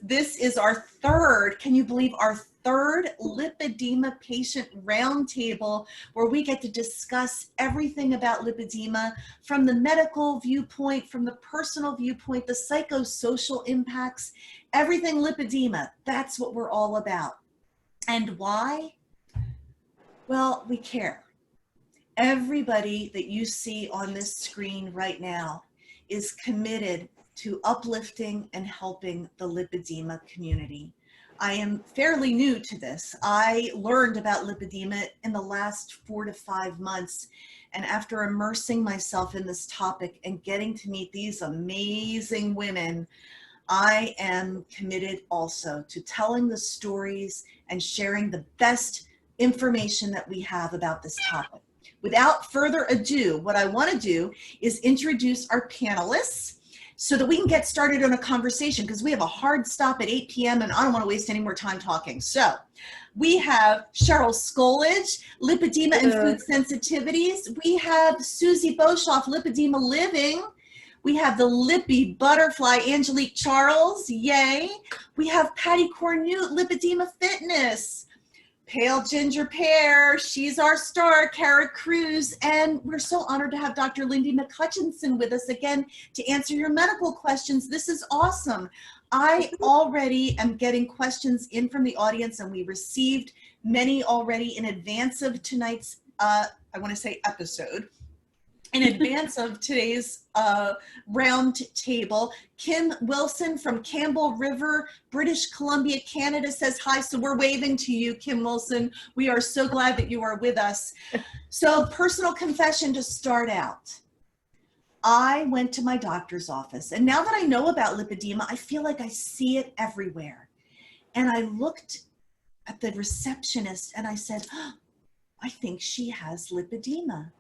This is our third, can you believe, our third lipedema patient roundtable, where we get to discuss everything about lipedema from the medical viewpoint, from the personal viewpoint, the psychosocial impacts, everything lipedema. That's what we're all about. And why? Well, we care. Everybody that you see on this screen right now is committed to uplifting and helping the lipedema community. I am fairly new to this. I learned about lipedema in the last 4 to 5 months. And after immersing myself in this topic and getting to meet these amazing women, I am committed also to telling the stories and sharing the best information that we have about this topic. Without further ado, what I want to do is introduce our panelists so that we can get started on a conversation, because we have a hard stop at 8 p.m. and I don't want to waste any more time talking. So we have Cheryl Scoledge, Lipedema and Food Sensitivities. We have Siouxie Boshoff, Lipedema Living. We have the Lippy Butterfly, Angelique Charles, yay. We have Pattie Cornute, Lipedema Fitness. Pale Ginger Pear, she's our star, Cara Cruz, and we're so honored to have Dr. Lindy McHutchison with us again to answer your medical questions. This is awesome. I already am getting questions in from the audience, and we received many already in advance of tonight's, I want to say episode. In advance of today's round table, Kim Wilson from Campbell River, British Columbia, Canada says hi. So we're waving to you, Kim Wilson. We are so glad that you are with us. So personal confession to start out. I went to my doctor's office, and now that I know about lipedema, I feel like I see it everywhere. And I looked at the receptionist and I said, oh, I think she has lipedema.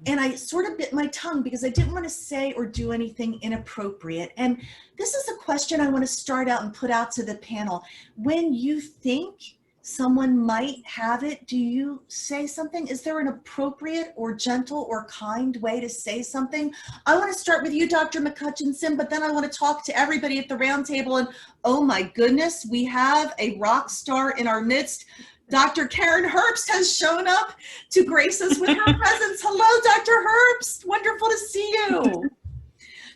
And I sort of bit my tongue because I didn't want to say or do anything inappropriate. And this is a question I want to start out and put out to the panel. When you think someone might have it, do you say something? Is there an appropriate or gentle or kind way to say something? I want to start with you, Dr. McHutchison, but then I want to talk to everybody at the round table. And oh my goodness, we have a rock star in our midst. Dr. Karen Herbst has shown up to grace us with her presence. Hello, Dr. Herbst. Wonderful to see you.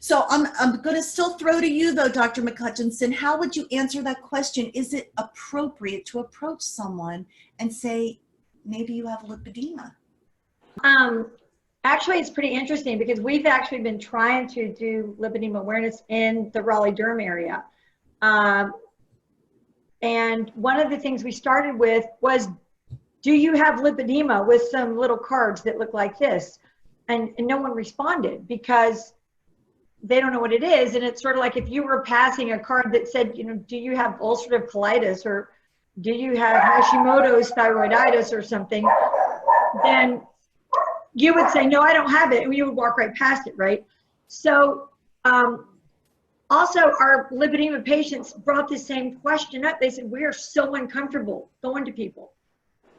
So I'm going to still throw to you, though, Dr. McHutchison. How would you answer that question? Is it appropriate to approach someone and say, maybe you have lipedema? Actually, it's pretty interesting because we've actually been trying to do lipedema awareness in the Raleigh-Durham area. And one of the things we started with was, do you have lipedema, with some little cards that look like this? And no one responded because they don't know what it is. And it's sort of like if you were passing a card that said, you know, do you have ulcerative colitis, or do you have Hashimoto's thyroiditis or something? Then you would say, no, I don't have it. And you would walk right past it, right? So, also, our lipedema patients brought the same question up. They said, we are so uncomfortable going to people.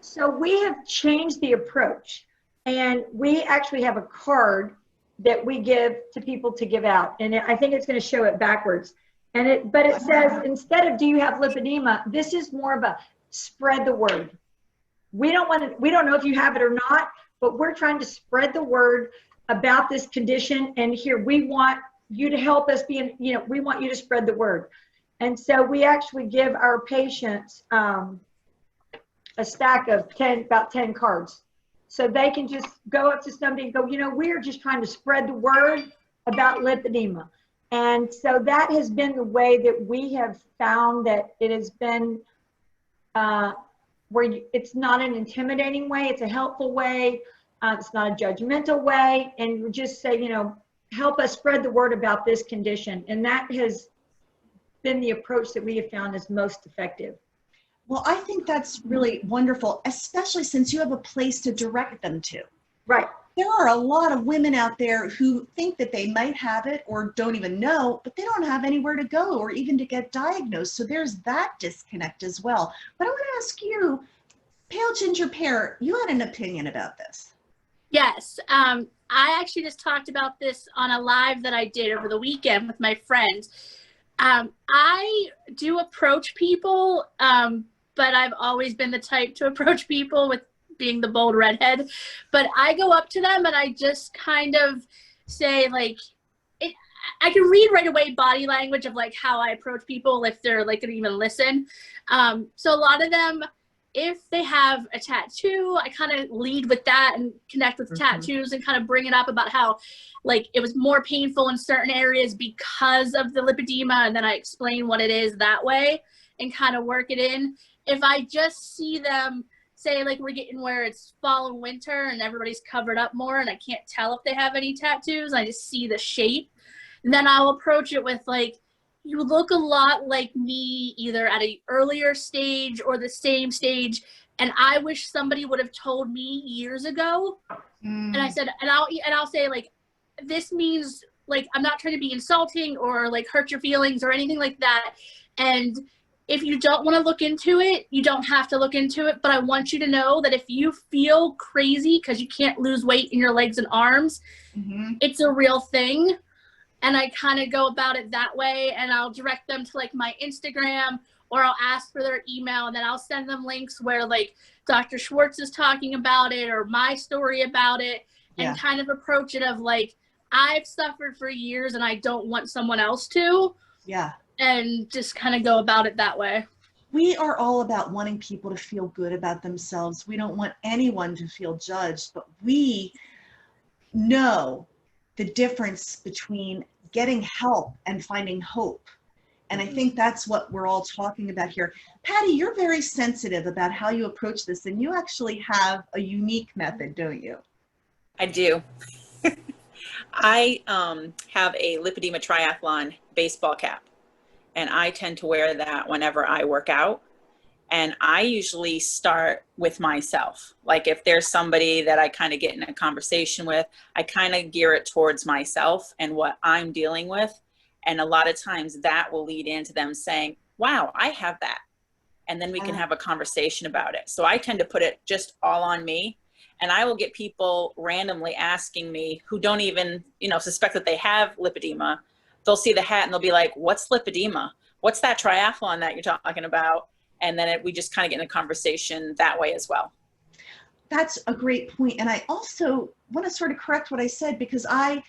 So we have changed the approach, and we actually have a card that we give to people to give out. And I think it's going to show it backwards. But it says, instead of do you have lipedema, this is more of a spread the word. We don't know if you have it or not, but we're trying to spread the word about this condition. And here we want you to help us we want you to spread the word. And so we actually give our patients a stack of about 10 cards. So they can just go up to somebody and go, you know, we're just trying to spread the word about lipedema. And so that has been the way that we have found that it has been it's not an intimidating way, it's a helpful way, it's not a judgmental way, and we just say, you know, help us spread the word about this condition. And that has been the approach that we have found is most effective. Well, I think that's really wonderful, especially since you have a place to direct them to. Right. There are a lot of women out there who think that they might have it or don't even know, but they don't have anywhere to go or even to get diagnosed. So there's that disconnect as well. But I want to ask you, Pale Ginger Pear, you had an opinion about this. Yes. I actually just talked about this on a live that I did over the weekend with my friends. I do approach people, but I've always been the type to approach people with being the bold redhead. But I go up to them and I just kind of say, like, I can read right away body language of like how I approach people if they're like gonna even listen. So a lot of them, if they have a tattoo, I kind of lead with that and connect with tattoos and kind of bring it up about how like it was more painful in certain areas because of the lipedema, and then I explain what it is that way and kind of work it in. If I just see them, say like we're getting where it's fall and winter and everybody's covered up more and I can't tell if they have any tattoos, I just see the shape, and then I'll approach it with like, you look a lot like me either at an earlier stage or the same stage, and I wish somebody would have told me years ago. And I said, and I'll say like, this means like, I'm not trying to be insulting or like hurt your feelings or anything like that. And if you don't want to look into it, you don't have to look into it. But I want you to know that if you feel crazy because you can't lose weight in your legs and arms, it's a real thing. And I kind of go about it that way, and I'll direct them to like my Instagram, or I'll ask for their email, and then I'll send them links where like Dr. Schwartz is talking about it or my story about it, and kind of approach it of like, I've suffered for years and I don't want someone else to. And just kind of go about it that way. We are all about wanting people to feel good about themselves. We don't want anyone to feel judged, but we know the difference between getting help and finding hope. And I think that's what we're all talking about here. Pattie, you're very sensitive about how you approach this, and you actually have a unique method, don't you? I do. I have a Lipedema Triathlon baseball cap, and I tend to wear that whenever I work out. And I usually start with myself. Like if there's somebody that I kind of get in a conversation with, I kind of gear it towards myself and what I'm dealing with. And a lot of times that will lead into them saying, wow, I have that. And then we can have a conversation about it. So I tend to put it just all on me. And I will get people randomly asking me who don't even, suspect that they have lipedema. They'll see the hat and they'll be like, what's lipedema? What's that triathlon that you're talking about? And then we just kind of get in a conversation that way as well. That's a great point. And I also want to sort of correct what I said, because I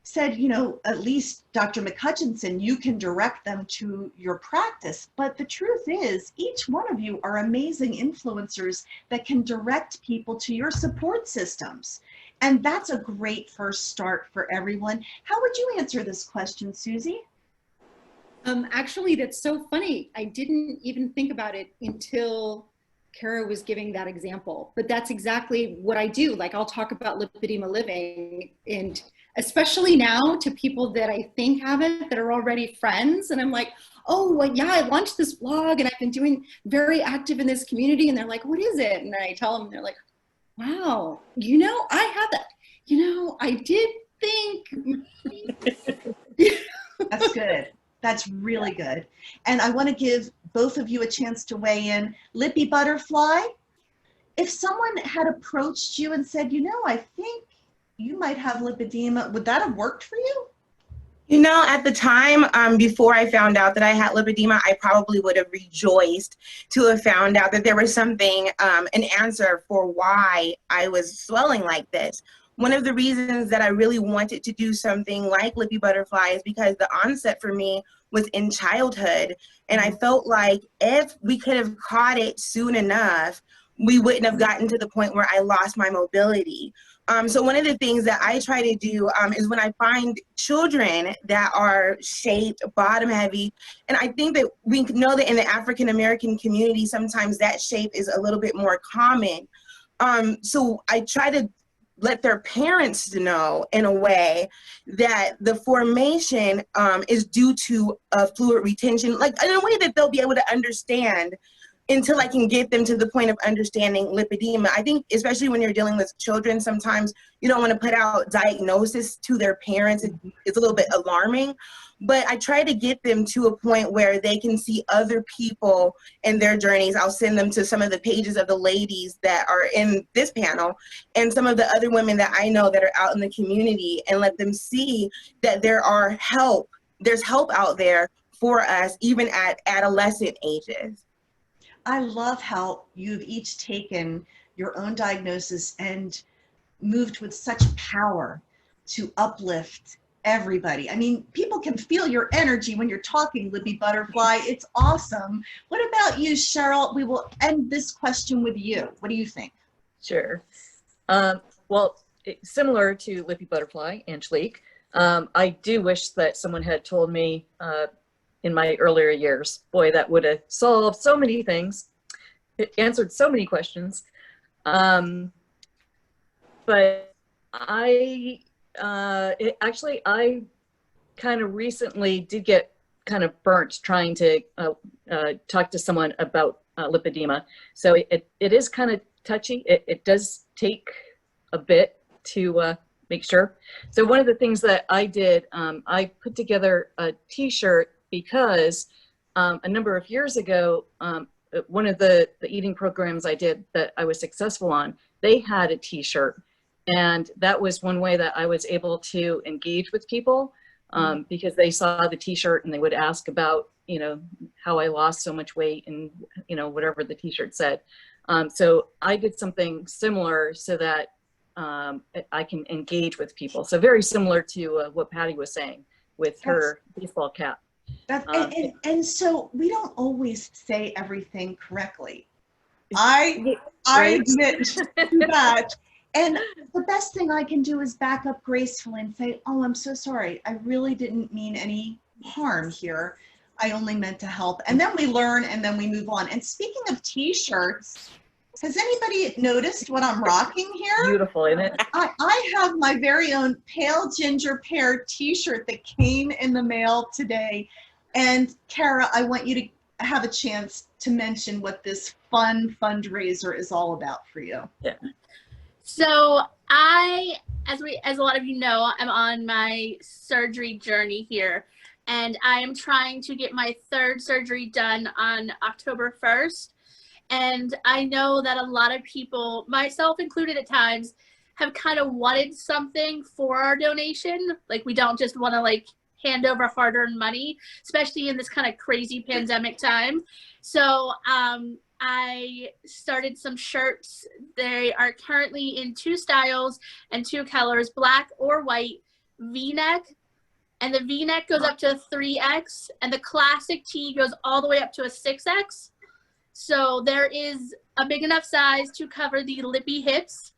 said, at least Dr. McHutchison, you can direct them to your practice. But the truth is, each one of you are amazing influencers that can direct people to your support systems. And that's a great first start for everyone. How would you answer this question, Siouxsie? Actually, that's so funny. I didn't even think about it until Cara was giving that example, but that's exactly what I do. Like I'll talk about Lipedema Living, and especially now to people that I think have it, that are already friends. And I'm like, oh, well, yeah, I launched this blog and I've been doing very active in this community. And they're like, what is it? And I tell them, they're like, wow, I have that. I did think. That's good. That's really good. And I want to give both of you a chance to weigh in. Lippy Butterfly, if someone had approached you and said, I think you might have lipedema, would that have worked for you? At the time, before I found out that I had lipedema, I probably would have rejoiced to have found out that there was something, an answer for why I was swelling like this. One of the reasons that I really wanted to do something like Lippy Butterfly is because the onset for me was in childhood. And I felt like if we could have caught it soon enough, we wouldn't have gotten to the point where I lost my mobility. So one of the things that I try to do is when I find children that are shaped bottom heavy, and I think that we know that in the African American community, sometimes that shape is a little bit more common. So I try to let their parents know in a way that the formation is due to fluid retention, like in a way that they'll be able to understand until I can get them to the point of understanding lipedema. I think especially when you're dealing with children, sometimes you don't want to put out diagnosis to their parents. It's a little bit alarming, but I try to get them to a point where they can see other people in their journeys. I'll send them to some of the pages of the ladies that are in this panel and some of the other women that I know that are out in the community, and let them see that there's help out there for us, even at adolescent ages. I love how you've each taken your own diagnosis and moved with such power to uplift everybody. I mean, people can feel your energy when you're talking, Lippy Butterfly. It's awesome. What about you, Cheryl? We will end this question with you. What do you think? Sure. Well, similar to Lippy Butterfly, Angelique, I do wish that someone had told me in my earlier years. Boy, that would have solved so many things. It answered so many questions. But I kind of recently did get kind of burnt trying to talk to someone about lipedema. So it is kind of touchy. It does take a bit to make sure. So one of the things that I did, I put together a t-shirt because a number of years ago, one of the eating programs I did that I was successful on, they had a t-shirt. And that was one way that I was able to engage with people because they saw the t-shirt and they would ask about, you know, how I lost so much weight and, you know, whatever the t-shirt said. So I did something similar so that I can engage with people. So very similar to what Pattie was saying with her baseball cap. And so we don't always say everything correctly. I admit to that. And the best thing I can do is back up gracefully and say, oh, I'm so sorry. I really didn't mean any harm here. I only meant to help. And then we learn and then we move on. And speaking of t-shirts, has anybody noticed what I'm rocking here? Beautiful, isn't it? I have my very own Pale Ginger Pear t-shirt that came in the mail today. And Cara, I want you to have a chance to mention what this fun fundraiser is all about for you. Yeah. So as a lot of you know, I'm on my surgery journey here, and I am trying to get my third surgery done on October 1st. And I know that a lot of people, myself included at times, have kind of wanted something for our donation. Like, we don't just want to like hand over hard-earned money, especially in this kind of crazy pandemic time. So I started some shirts. They are currently in 2 styles and 2 colors, black or white, V-neck, and the V-neck goes up to a 3X, and the classic tee goes all the way up to a 6X. So there is a big enough size to cover the lippy hips.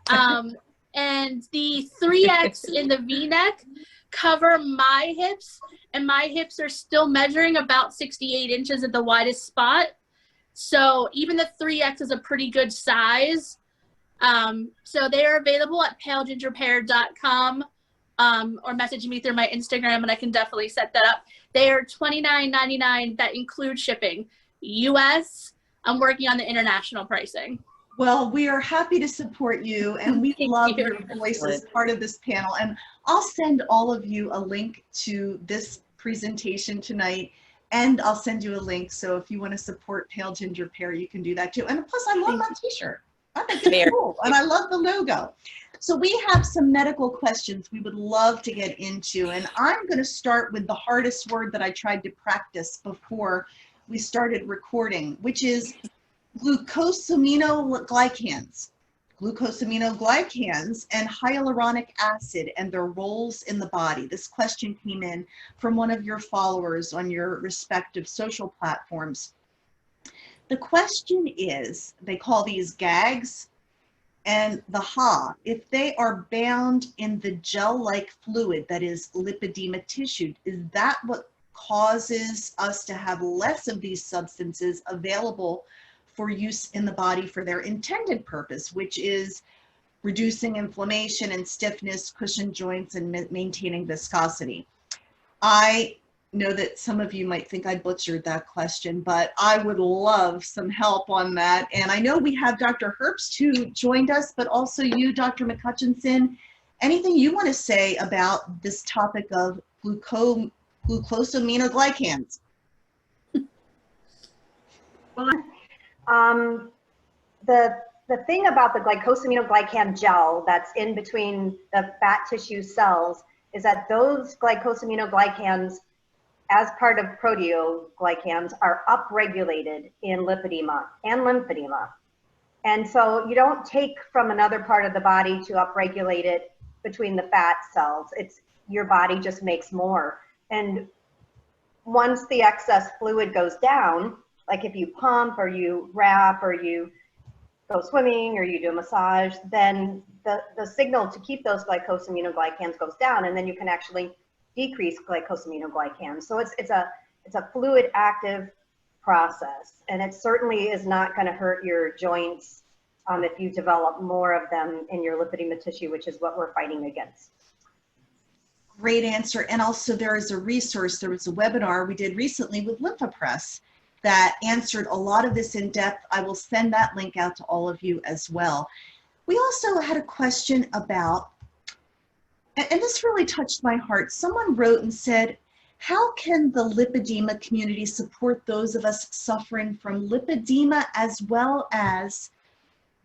And the 3X in the V-neck cover my hips, and my hips are still measuring about 68 inches at the widest spot. So even the 3X is a pretty good size. So they are available at palegingerpear.com or message me through my Instagram and I can definitely set that up. They are $29.99. That includes shipping. US, I'm working on the international pricing. Well, we are happy to support you, and we love your voice as part of this panel. And I'll send all of you a link to this presentation tonight, and I'll send you a link. So if you want to support Pale Ginger Pear, you can do that too. And plus, I love my t-shirt. I think it's cool, and I love the logo. So we have some medical questions we would love to get into, and I'm going to start with the hardest word that I tried to practice before we started recording, which is glucosaminoglycans. Glucosaminoglycans and hyaluronic acid and their roles in the body. This question came in from one of your followers on your respective social platforms. The question is, they call these GAGs and the HA, if they are bound in the gel-like fluid that is lipedema tissue, is that what causes us to have less of these substances available for use in the body for their intended purpose, which is reducing inflammation and stiffness, cushion joints, and maintaining viscosity? I know that some of you might think I butchered that question, but I would love some help on that. And I know we have Dr. Herbst who joined us, but also you, Dr. McHutchison. Anything you want to say about this topic of glucosaminoglycans? Well, the thing about the glycosaminoglycan gel that's in between the fat tissue cells is that those glycosaminoglycans as part of proteoglycans, are upregulated in lipedema and lymphedema. And so you don't take from another part of the body to upregulate it between the fat cells. It's your body just makes more. And once the excess fluid goes down, like if you pump or you wrap or you go swimming or you do a massage, then the signal to keep those glycosaminoglycans goes down, and then you can actually decrease glycosaminoglycans. So it's a fluid active process, and it certainly is not going to hurt your joints if you develop more of them in your lipedema tissue, which is what we're fighting against. Great answer. And also there is a resource, there was a webinar we did recently with Lympha Press that answered a lot of this in depth. I will send that link out to all of you as well. We also had a question about, and this really touched my heart. Someone wrote and said, how can the lipedema community support those of us suffering from lipedema as well as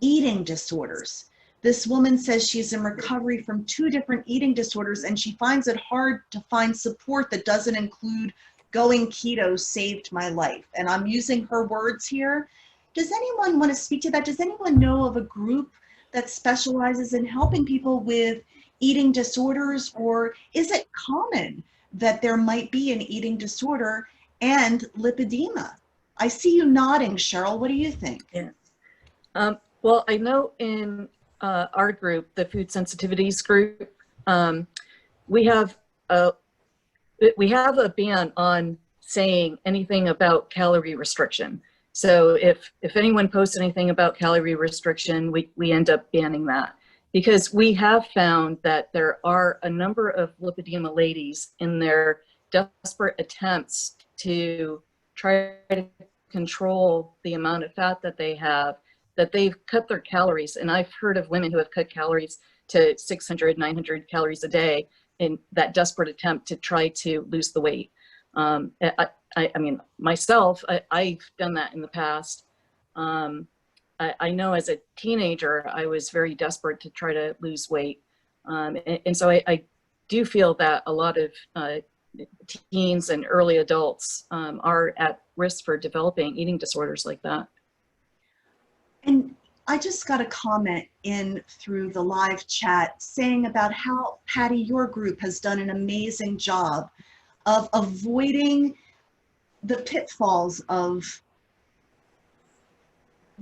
eating disorders? This woman says she's in recovery from 2 different eating disorders, and she finds it hard to find support that doesn't include going keto saved my life. And I'm using her words here. Does anyone want to speak to that? Does anyone know of a group that specializes in helping people with eating disorders, or is it common that there might be an eating disorder and lipedema? I see you nodding, Cheryl. What do you think? Yeah. Well, I know in our group, the food sensitivities group, we have a ban on saying anything about calorie restriction. So if anyone posts anything about calorie restriction, we end up banning that, because we have found that there are a number of lipedema ladies in their desperate attempts to try to control the amount of fat that they have, that they've cut their calories. And I've heard of women who have cut calories to 600, 900 calories a day in that desperate attempt to try to lose the weight. I mean, myself, I've done that in the past. I know as a teenager, I was very desperate to try to lose weight. And so I do feel that a lot of teens and early adults are at risk for developing eating disorders like that. And I just got a comment in through the live chat saying about how, Pattie, your group has done an amazing job of avoiding the pitfalls of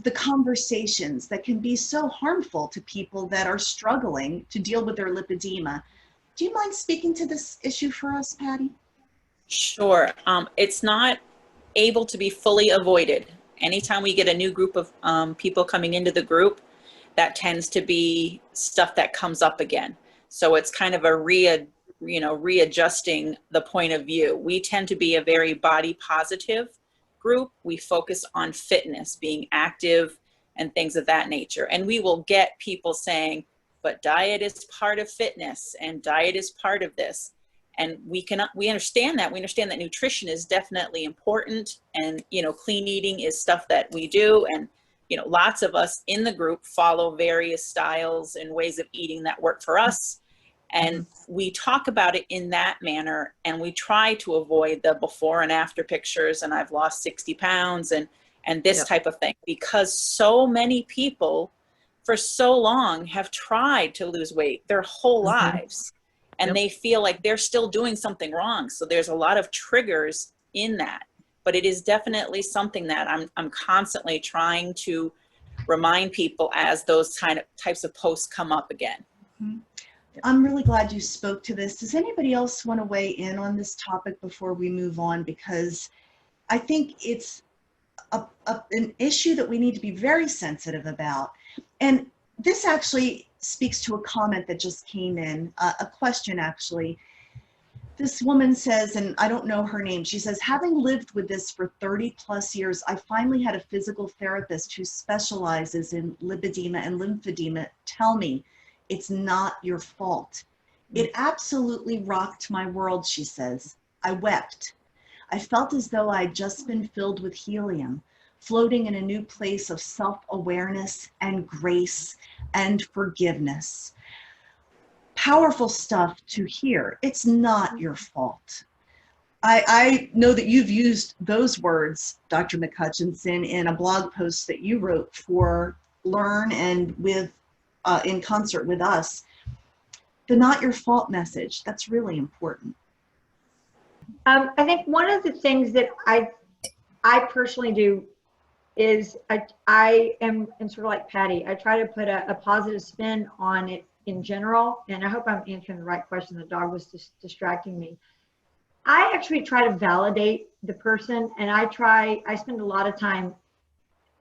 the conversations that can be so harmful to people that are struggling to deal with their lipedema. Do you mind speaking to this issue for us, Pattie? Sure. It's not able to be fully avoided. Anytime we get a new group of people coming into the group, that tends to be stuff that comes up again. So it's kind of a readjusting the point of view. We tend to be a very body positive group. We focus on fitness, being active and things of that nature. And we will get people saying, but diet is part of fitness and diet is part of this. And we understand that. We understand that nutrition is definitely important, and, clean eating is stuff that we do. And, lots of us in the group follow various styles and ways of eating that work for us. And we talk about it in that manner, and we try to avoid the before and after pictures and I've lost 60 pounds and this type of thing, because so many people for so long have tried to lose weight their whole lives. And they feel like they're still doing something wrong. So there's a lot of triggers in that, but it is definitely something that I'm constantly trying to remind people as those types of posts come up again. I'm really glad you spoke to this. Does anybody else want to weigh in on this topic before we move on? Because I think it's an issue that we need to be very sensitive about. And this actually speaks to a comment that just came in, a question actually. This woman says, and I don't know her name, she says, having lived with this for 30 plus years, I finally had a physical therapist who specializes in lipedema and lymphedema tell me it's not your fault. It absolutely rocked my world, she says. I wept. I felt as though I'd just been filled with helium, floating in a new place of self-awareness and grace and forgiveness. Powerful stuff to hear. It's not your fault. I know that you've used those words, Dr. McHutchison, in a blog post that you wrote for Learn and with in concert with us. The not your fault message, that's really important. I think one of the things that I personally do is I am sort of like Pattie. I try to put a positive spin on it in general, and I hope I'm answering the right question. The dog was just distracting me. I actually try to validate the person, and I spend a lot of time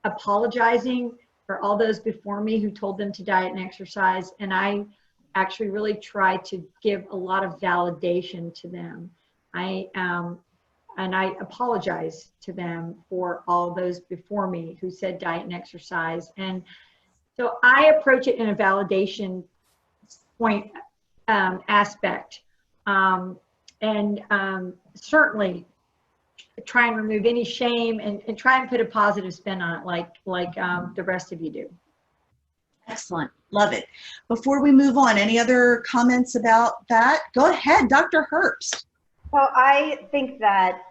apologizing for all those before me who told them to diet and exercise, and I actually really try to give a lot of validation to them. And I apologize to them for all those before me who said diet and exercise. And so I approach it in a validation point aspect. Certainly try and remove any shame and try and put a positive spin on it like the rest of you do. Excellent. Love it. Before we move on, any other comments about that? Go ahead, Dr. Herbst. Well, I think that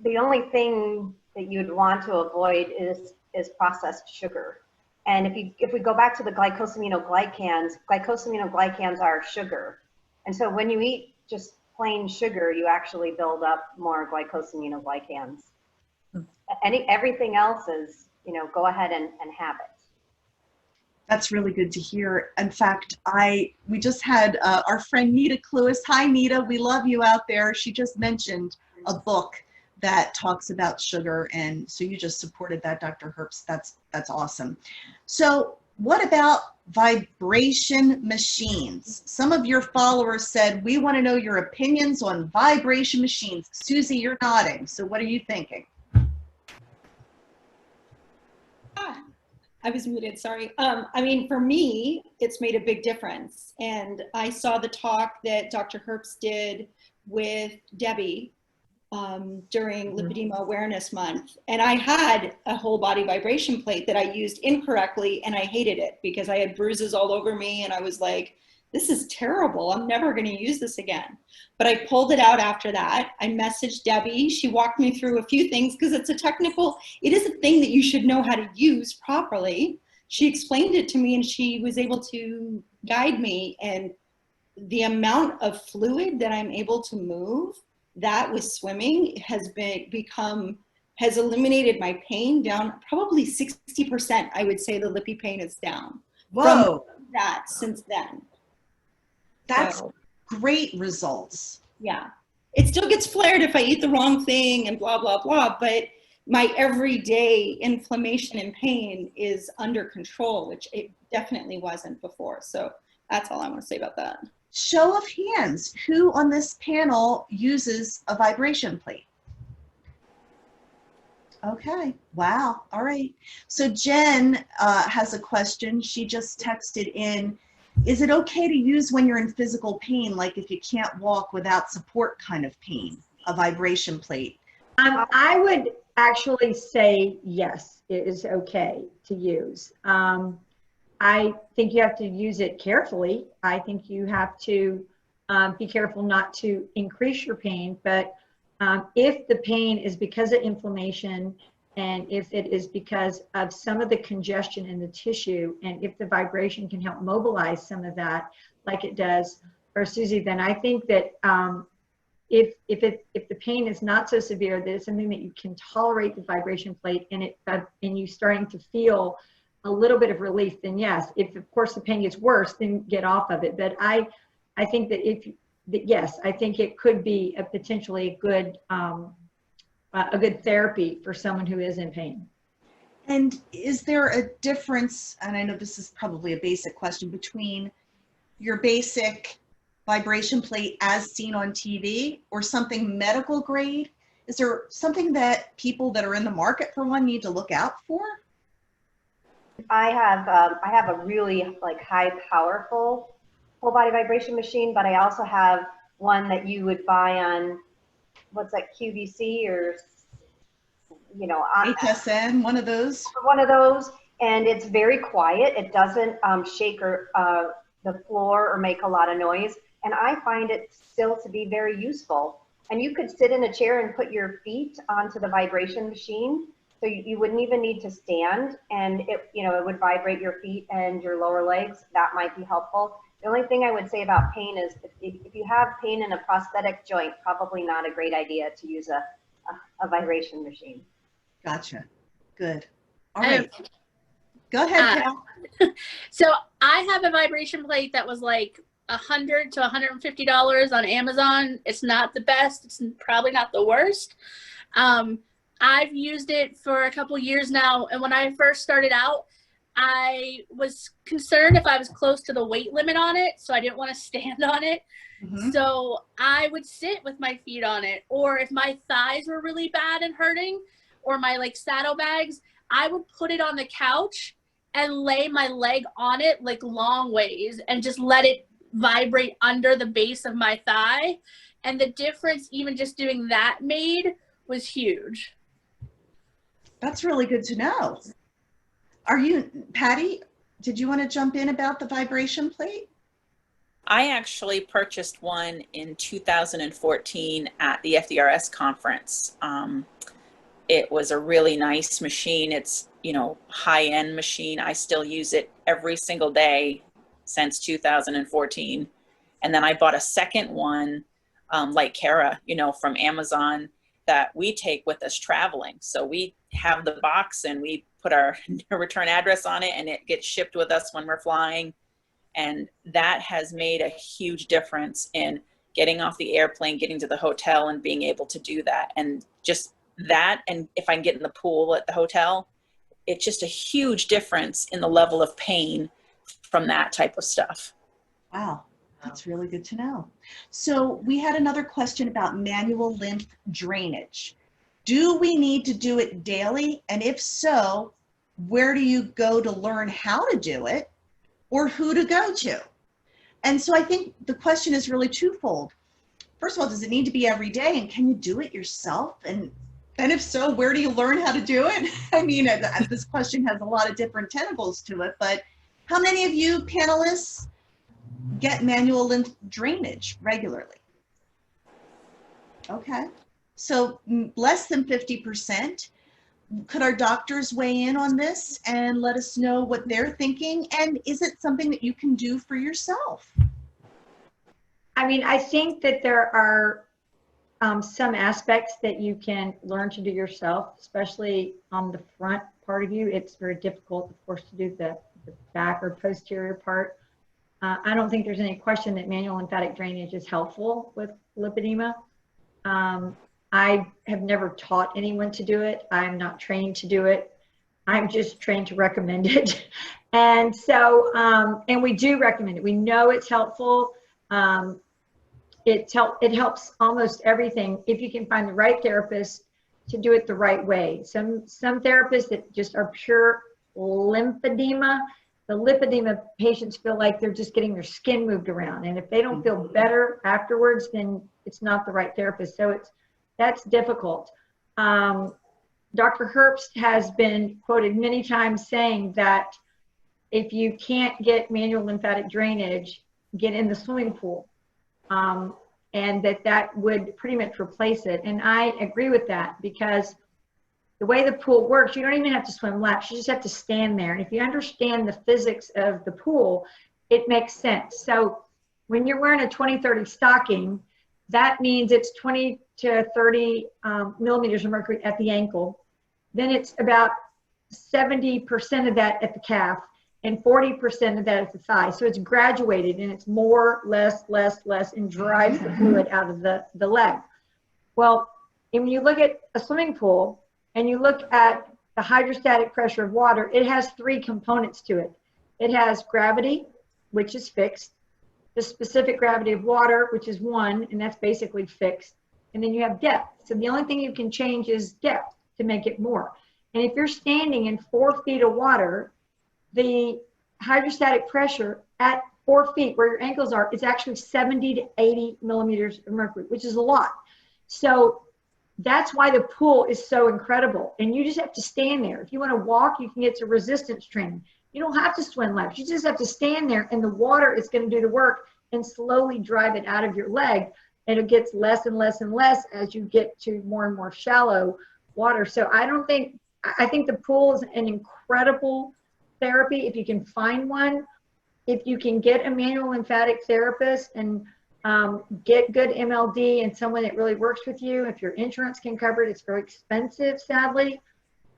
the only thing that you'd want to avoid is processed sugar. And if we go back to the glycosaminoglycans are sugar. And so when you eat just plain sugar, you actually build up more glycosaminoglycans. Everything else is, go ahead and have it. That's really good to hear. In fact, we just had our friend Nita Cluis. Hi, Nita. We love you out there. She just mentioned a book that talks about sugar, and so you just supported that, Dr. Herbst. That's awesome. So what about vibration machines? Some of your followers said, we want to know your opinions on vibration machines. Susie, you're nodding. So what are you thinking? I was muted, sorry. I mean, for me, it's made a big difference. And I saw the talk that Dr. Herbst did with Debbie during Lipedema Awareness Month. And I had a whole body vibration plate that I used incorrectly, and I hated it because I had bruises all over me, and I was like, this is terrible. I'm never going to use this again. But I pulled it out after that. I messaged Debbie. She walked me through a few things because it is a thing that you should know how to use properly. She explained it to me, and she was able to guide me. And the amount of fluid that I'm able to move, that with swimming has eliminated my pain down probably 60%. I would say the lippy pain is down. Whoa. From that since then. That's great results. Yeah. It still gets flared if I eat the wrong thing and blah, blah, blah. But my everyday inflammation and pain is under control, which it definitely wasn't before. So that's all I want to say about that. Show of hands, who on this panel uses a vibration plate? Okay, wow, all right. So Jen has a question. She just texted in, is it okay to use when you're in physical pain, like if you can't walk without support kind of pain, a vibration plate? I would actually say yes, it is okay to use. I think you have to use it carefully. I think you have to be careful not to increase your pain, but if the pain is because of inflammation, and if it is because of some of the congestion in the tissue, and if the vibration can help mobilize some of that, like it does for Susie, then I think that if the pain is not so severe, that it's something that you can tolerate the vibration plate, and you starting to feel a little bit of relief, then yes. If of course the pain gets worse, then get off of it. But I think that yes, I think it could be a potentially good therapy for someone who is in pain. And is there a difference, and I know this is probably a basic question, between your basic vibration plate as seen on TV or something medical grade? Is there something that people that are in the market for one need to look out for? I have a really high powerful whole body vibration machine, but I also have one that you would buy on, what's that, QVC or, HSN, one of those. One of those, and it's very quiet. It doesn't shake the floor or make a lot of noise, and I find it still to be very useful. And you could sit in a chair and put your feet onto the vibration machine. So you wouldn't even need to stand, and it, you know, it would vibrate your feet and your lower legs. That might be helpful. The only thing I would say about pain is if you have pain in a prosthetic joint, probably not a great idea to use a vibration machine. Gotcha. Good. All right. Go ahead, Pal. So I have a vibration plate that was like $100 to $150 on Amazon. It's not the best. It's probably not the worst. I've used it for a couple years now, and when I first started out, I was concerned if I was close to the weight limit on it, so I didn't want to stand on it. Mm-hmm. So I would sit with my feet on it, or if my thighs were really bad and hurting, or my like saddlebags, I would put it on the couch and lay my leg on it like long ways and just let it vibrate under the base of my thigh. And the difference even just doing that made was huge. That's really good to know. Are you, Pattie, did you want to jump in about the vibration plate? I actually purchased one in 2014 at the FDRS conference. It was a really nice machine. It's, you know, high-end machine. I still use it every single day since 2014. And then I bought a second one, like Cara, you know, from Amazon, that we take with us traveling. So we have the box and we put our return address on it, and it gets shipped with us when we're flying. And that has made a huge difference in getting off the airplane, getting to the hotel, and being able to do that. And just that, and if I can get in the pool at the hotel, it's just a huge difference in the level of pain from that type of stuff. Wow, that's really good to know. So we had another question about manual lymph drainage. Do we need to do it daily? And if so, where do you go to learn how to do it, or who to go to? And so I think the question is really twofold. First of all, does it need to be every day, and can you do it yourself? And if so, where do you learn how to do it? I mean, this question has a lot of different tentacles to it, but how many of you panelists get manual lymph drainage regularly? Okay, so less than 50%. Could our doctors weigh in on this and let us know what they're thinking? And is it something that you can do for yourself? I mean, I think that there are some aspects that you can learn to do yourself, especially on the front part of you. It's very difficult, of course, to do the back or posterior part. I don't think there's any question that manual lymphatic drainage is helpful with lipedema. I have never taught anyone to do it. I'm not trained to do it. I'm just trained to recommend it. And so, and we do recommend it. We know it's helpful. It helps almost everything if you can find the right therapist to do it the right way. Some therapists that just are pure lymphedema, the lipedema patients feel like they're just getting their skin moved around. And if they don't feel better afterwards, then it's not the right therapist. So that's difficult. Dr. Herbst has been quoted many times saying that if you can't get manual lymphatic drainage, get in the swimming pool. And that would pretty much replace it. And I agree with that, because the way the pool works, you don't even have to swim laps, you just have to stand there. And if you understand the physics of the pool, it makes sense. So when you're wearing a 20-30 stocking, that means it's 20 to 30 millimeters of mercury at the ankle. Then it's about 70% of that at the calf and 40% of that at the thigh. So it's graduated, and it's more, less, and drives the fluid out of the leg. Well, when you look at a swimming pool and you look at the hydrostatic pressure of water, it has three components to it. It has gravity, which is fixed, the specific gravity of water, which is 1, and that's basically fixed. And then you have depth. So the only thing you can change is depth to make it more. And if you're standing in 4 feet of water, the hydrostatic pressure at 4 feet where your ankles are is actually 70 to 80 millimeters of mercury, which is a lot. So that's why the pool is so incredible. And you just have to stand there. If you want to walk, you can get some resistance training. You don't have to swim laps. You just have to stand there, and the water is going to do the work and slowly drive it out of your leg. and it gets less and less and less as you get to more and more shallow water. So I think the pool is an incredible therapy if you can find one. If you can get a manual lymphatic therapist and get good MLD and someone that really works with you, if your insurance can cover it, it's very expensive, sadly.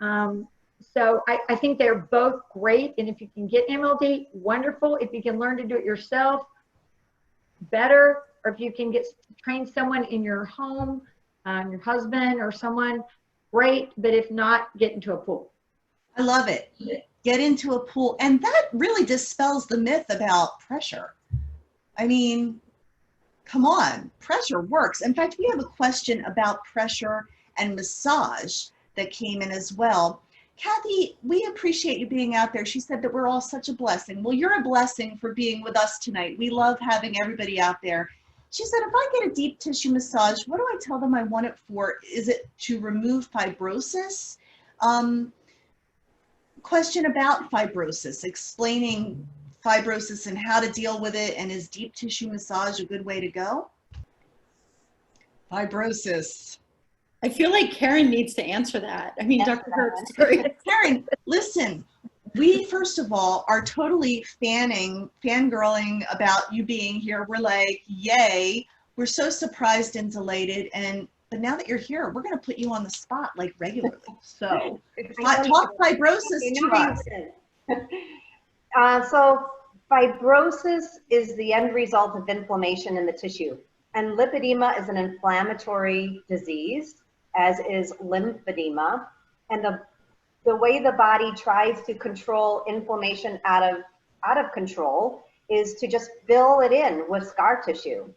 So I think they're both great. And if you can get MLD, wonderful. If you can learn to do it yourself, better. Or if you can train someone in your home, your husband or someone, great. But if not, get into a pool. I love it. Get into a pool. And that really dispels the myth about pressure. I mean, come on, pressure works. In fact, we have a question about pressure and massage that came in as well. Kathy, we appreciate you being out there. She said that we're all such a blessing. Well, you're a blessing for being with us tonight. We love having everybody out there. She said, if I get a deep tissue massage, what do I tell them I want it for? Is it to remove fibrosis? Question about fibrosis, explaining fibrosis and how to deal with it, and is deep tissue massage a good way to go? Fibrosis. I feel like Karen needs to answer that. I mean, Dr. Herbst, sorry. Karen, listen, we first of all are totally fangirling about you being here. We're like, yay. We're so surprised and delated. But now that you're here, we're going to put you on the spot like regularly. So talk fibrosis to us. So fibrosis is the end result of inflammation in the tissue. And lipedema is an inflammatory disease, as is lymphedema. And the way the body tries to control inflammation out of control is to just fill it in with scar tissue.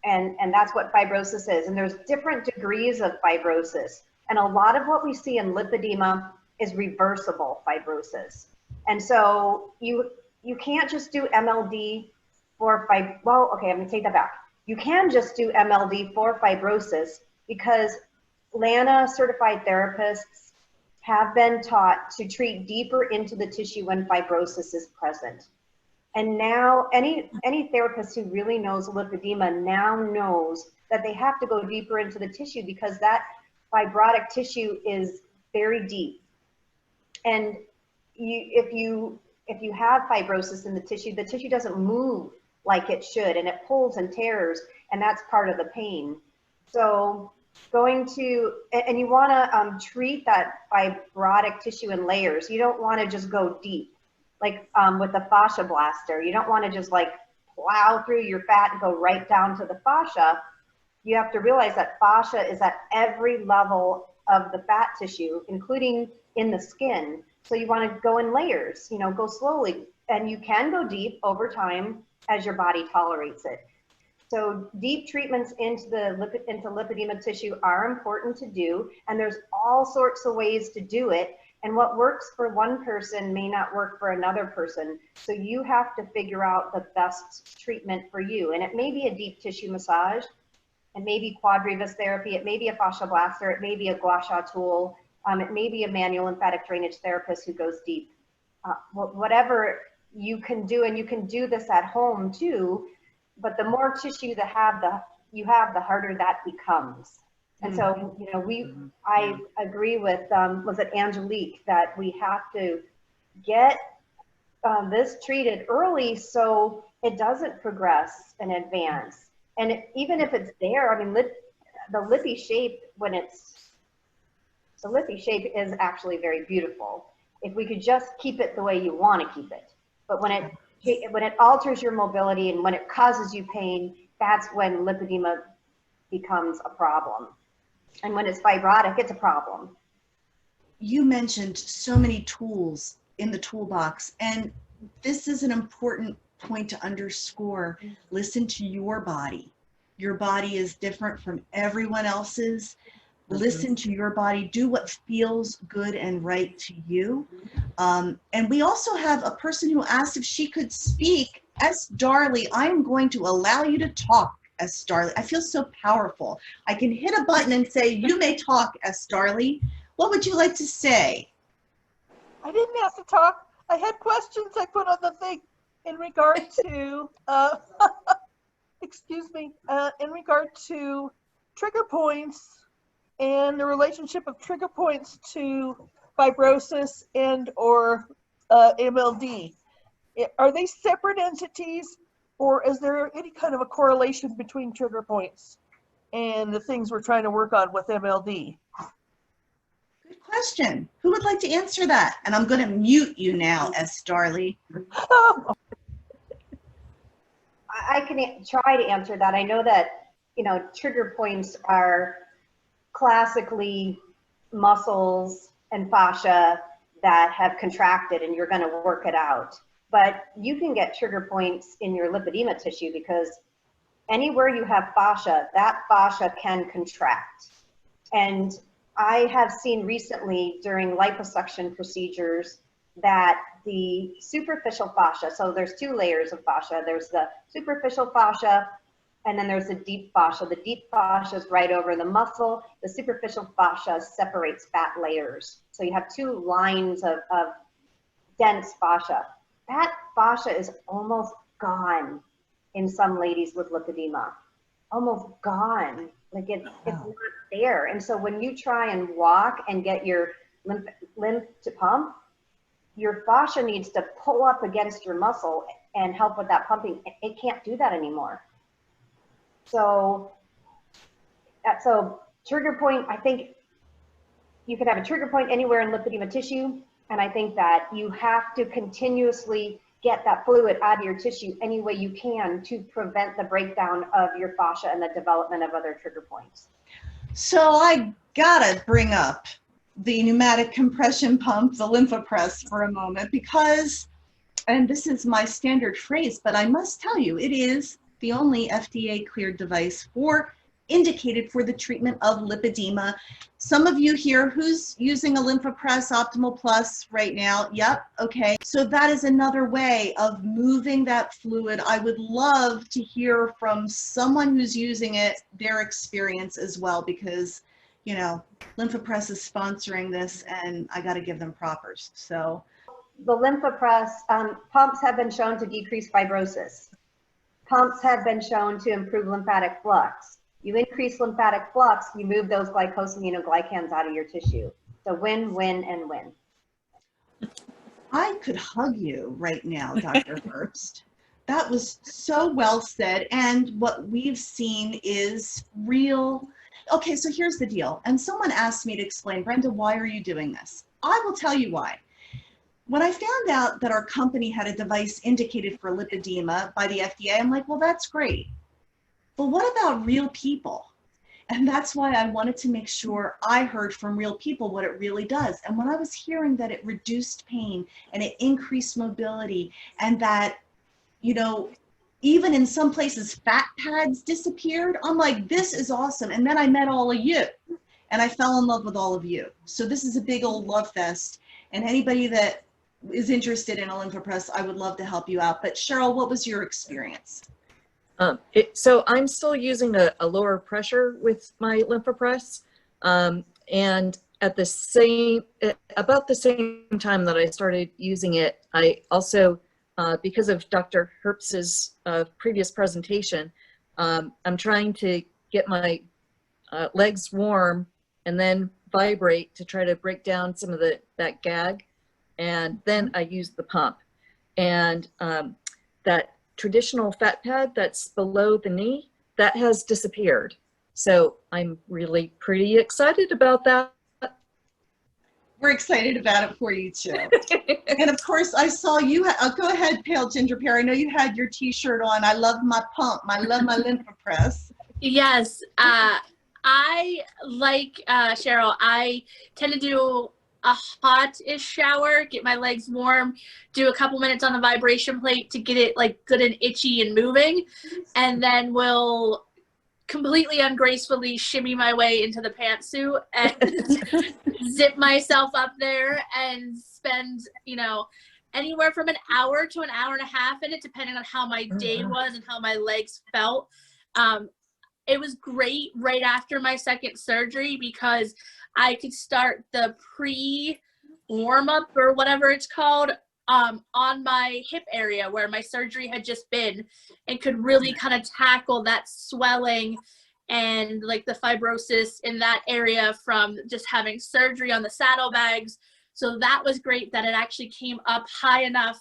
And that's what fibrosis is. And there's different degrees of fibrosis. And a lot of what we see in lipedema is reversible fibrosis. And so you can't just do MLD for well, okay, I'm gonna take that back. You can just do MLD for fibrosis because LANA certified therapists have been taught to treat deeper into the tissue when fibrosis is present. And now any therapist who really knows lipedema now knows that they have to go deeper into the tissue because that fibrotic tissue is very deep. And if you have fibrosis in the tissue doesn't move like it should, and it pulls and tears, and that's part of the pain. So and you want to treat that fibrotic tissue in layers. You don't want to just go deep, like with the fascia blaster. You don't want to just like plow through your fat and go right down to the fascia. You have to realize that fascia is at every level of the fat tissue, including in the skin. So you want to go in layers, go slowly, and you can go deep over time as your body tolerates it. So deep treatments into lipedema tissue are important to do, and there's all sorts of ways to do it. And what works for one person may not work for another person. So you have to figure out the best treatment for you. And it may be a deep tissue massage, it may be quadrivis therapy, it may be a fascia blaster, it may be a gua sha tool, it may be a manual lymphatic drainage therapist who goes deep. Whatever you can do, and you can do this at home too, but the more tissue you have, the harder that becomes. And so, I agree with, was it Angelique, that we have to get this treated early so it doesn't progress and advance. And even if it's there, I mean, the lippy shape, the lippy shape is actually very beautiful. If we could just keep it the way you want to keep it. But when it alters your mobility and when it causes you pain, that's when lipedema becomes a problem. And when it's fibrotic, it's a problem. You mentioned so many tools in the toolbox, and this is an important point to underscore. Listen to your body. Your body is different from everyone else's. Listen to your body, do what feels good and right to you. And we also have a person who asked if she could speak. S. Darley, I'm going to allow you to talk, S. Darley. I feel so powerful. I can hit a button and say, you may talk, S. Darley. What would you like to say? I didn't ask to talk. I had questions I put on the thing in regard to excuse me, in regard to trigger points and the relationship of trigger points to fibrosis and or MLD. Are they separate entities, or is there any kind of a correlation between trigger points and the things we're trying to work on with MLD? Good question. Who would like to answer that? And I'm going to mute you now, S. Darley. I can try to answer that. I know that, you know, trigger points are classically muscles and fascia that have contracted and you're going to work it out. But you can get trigger points in your lipedema tissue because anywhere you have fascia, that fascia can contract. And I have seen recently during liposuction procedures that the superficial fascia, so there's two layers of fascia. There's the superficial fascia and then there's the deep fascia. The deep fascia is right over the muscle. The superficial fascia separates fat layers. So you have two lines of dense fascia. That fascia is almost gone in some ladies with lipedema. Almost gone. Like it's not there. And so when you try and walk and get your lymph to pump, your fascia needs to pull up against your muscle and help with that pumping. It can't do that anymore. So trigger point, I think you could have a trigger point anywhere in lipedema tissue. And I think that you have to continuously get that fluid out of your tissue any way you can to prevent the breakdown of your fascia and the development of other trigger points. So I gotta bring up the pneumatic compression pump, the Lympha Press, for a moment, because, and this is my standard phrase, but I must tell you, it is the only FDA cleared device indicated for the treatment of lipedema. Some of you here, who's using a Lympha Press Optimal Plus right now? Yep, okay. So that is another way of moving that fluid. I would love to hear from someone who's using it, their experience as well, because, you know, Lympha Press is sponsoring this and I got to give them propers. So the Lympha Press pumps have been shown to decrease fibrosis. Pumps have been shown to improve lymphatic flux. You increase lymphatic flux, you move those glycosaminoglycans out of your tissue. So win, win, and win. I could hug you right now, Dr. Herbst. That was so well said. And what we've seen is real. Okay, so here's the deal. And someone asked me to explain, Brenda, why are you doing this? I will tell you why. When I found out that our company had a device indicated for lipedema by the FDA, I'm like, well, that's great. But what about real people? And that's why I wanted to make sure I heard from real people what it really does. And when I was hearing that it reduced pain and it increased mobility and that, you know, even in some places fat pads disappeared, I'm like, this is awesome. And then I met all of you and I fell in love with all of you. So this is a big old love fest. And anybody that is interested in a Lympha Press, I would love to help you out. But Cheryl, what was your experience? So I'm still using a lower pressure with my Lympha Press, and at the about the same time that I started using it, I also, because of Dr. Herbst's previous presentation, I'm trying to get my legs warm and then vibrate to try to break down some of that gag, and then I use the pump, and that traditional fat pad that's below the knee, that has disappeared. So I'm really pretty excited about that. We're excited about it for you too. And of course, I saw you, go ahead, Pale Ginger Pear. I know you had your t-shirt on. I love my pump. I love my Lympha Press. Yes, I like Cheryl. I tend to do a hot-ish shower, get my legs warm, do a couple minutes on the vibration plate to get it like good and itchy and moving, and then will completely ungracefully shimmy my way into the pantsuit and zip myself up there and spend, you know, anywhere from an hour to an hour and a half in it, depending on how my day was and how my legs felt. It was great right after my second surgery because I could start the pre-warm-up or whatever it's called on my hip area where my surgery had just been, and could really kind of tackle that swelling and like the fibrosis in that area from just having surgery on the saddlebags. So that was great that it actually came up high enough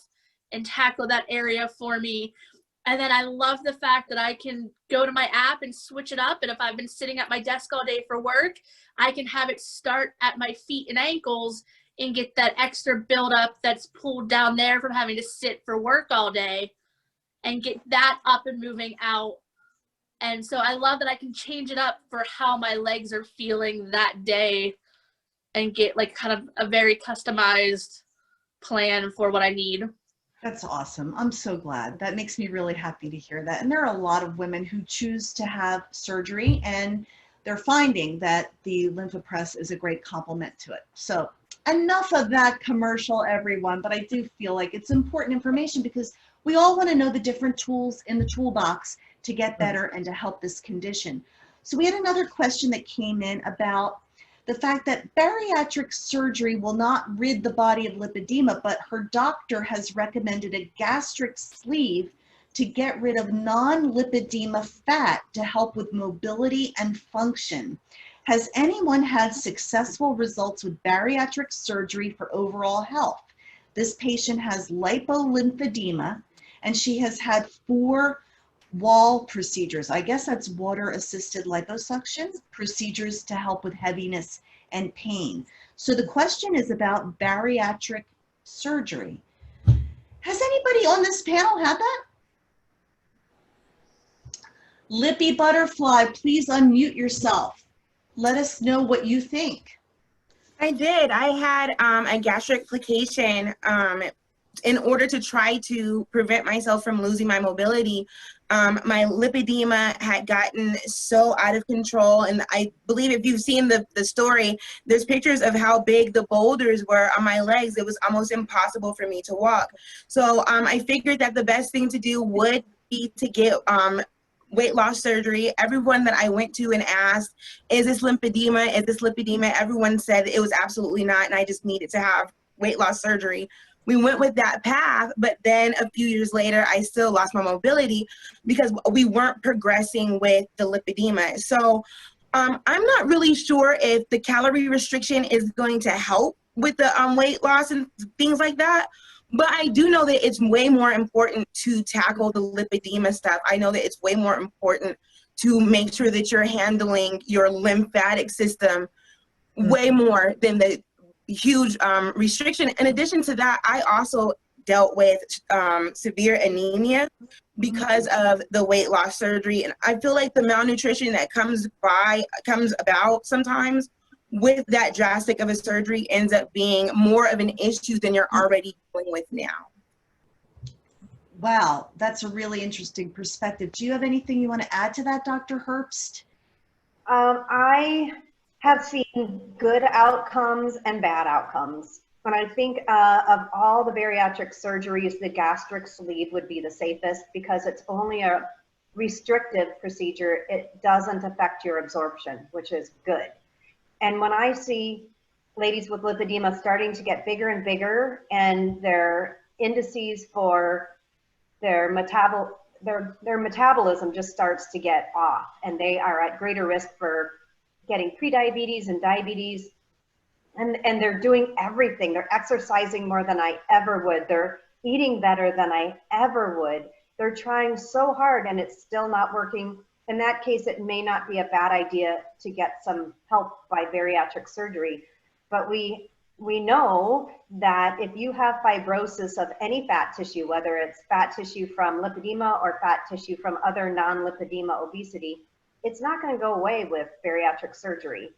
and tackle that area for me. And then I love the fact that I can go to my app and switch it up. And if I've been sitting at my desk all day for work, I can have it start at my feet and ankles and get that extra buildup that's pulled down there from having to sit for work all day, and get that up and moving out. And so I love that I can change it up for how my legs are feeling that day and get like kind of a very customized plan for what I need. That's awesome. I'm so glad. That makes me really happy to hear that. And there are a lot of women who choose to have surgery, and they're finding that the Lympha Press is a great complement to it. So enough of that commercial, everyone, but I do feel like it's important information because we all want to know the different tools in the toolbox to get better and to help this condition. So we had another question that came in about the fact that bariatric surgery will not rid the body of lipedema, but her doctor has recommended a gastric sleeve to get rid of non-lipedema fat to help with mobility and function. Has anyone had successful results with bariatric surgery for overall health? This patient has lipolymphedema, and she has had 4 wall procedures. I guess that's water-assisted liposuction procedures to help with heaviness and pain. So the question is about bariatric surgery. Has anybody on this panel had that? Lippy Butterfly, please unmute yourself. Let us know what you think. I did. I had a gastric plication in order to try to prevent myself from losing my mobility. My lipedema had gotten so out of control, and I believe if you've seen the story, there's pictures of how big the boulders were on my legs. It was almost impossible for me to walk. So I figured that the best thing to do would be to get weight loss surgery. Everyone that I went to and asked, is this lymphedema? Is this lipedema? Everyone said it was absolutely not, and I just needed to have weight loss surgery. We went with that path, but then a few years later, I still lost my mobility because we weren't progressing with the lipedema. So I'm not really sure if the calorie restriction is going to help with the weight loss and things like that. But I do know that it's way more important to tackle the lipedema stuff. I know that it's way more important to make sure that you're handling your lymphatic system way more than the huge restriction. In addition to that, I also dealt with severe anemia because of the weight loss surgery. And I feel like the malnutrition that comes about sometimes with that drastic of a surgery ends up being more of an issue than you're already dealing with now. Wow, that's a really interesting perspective. Do you have anything you want to add to that, Dr. Herbst? I have seen good outcomes and bad outcomes. When I think of all the bariatric surgeries, the gastric sleeve would be the safest because it's only a restrictive procedure. It doesn't affect your absorption, which is good. And when I see ladies with lipedema starting to get bigger and bigger, and their indices for their metabolism just starts to get off, and they are at greater risk for getting prediabetes and diabetes, and they're doing everything. They're exercising more than I ever would. They're eating better than I ever would. They're trying so hard and it's still not working. In that case, it may not be a bad idea to get some help by bariatric surgery. But we know that if you have fibrosis of any fat tissue, whether it's fat tissue from lipedema or fat tissue from other non-lipedema obesity, it's not going to go away with bariatric surgery.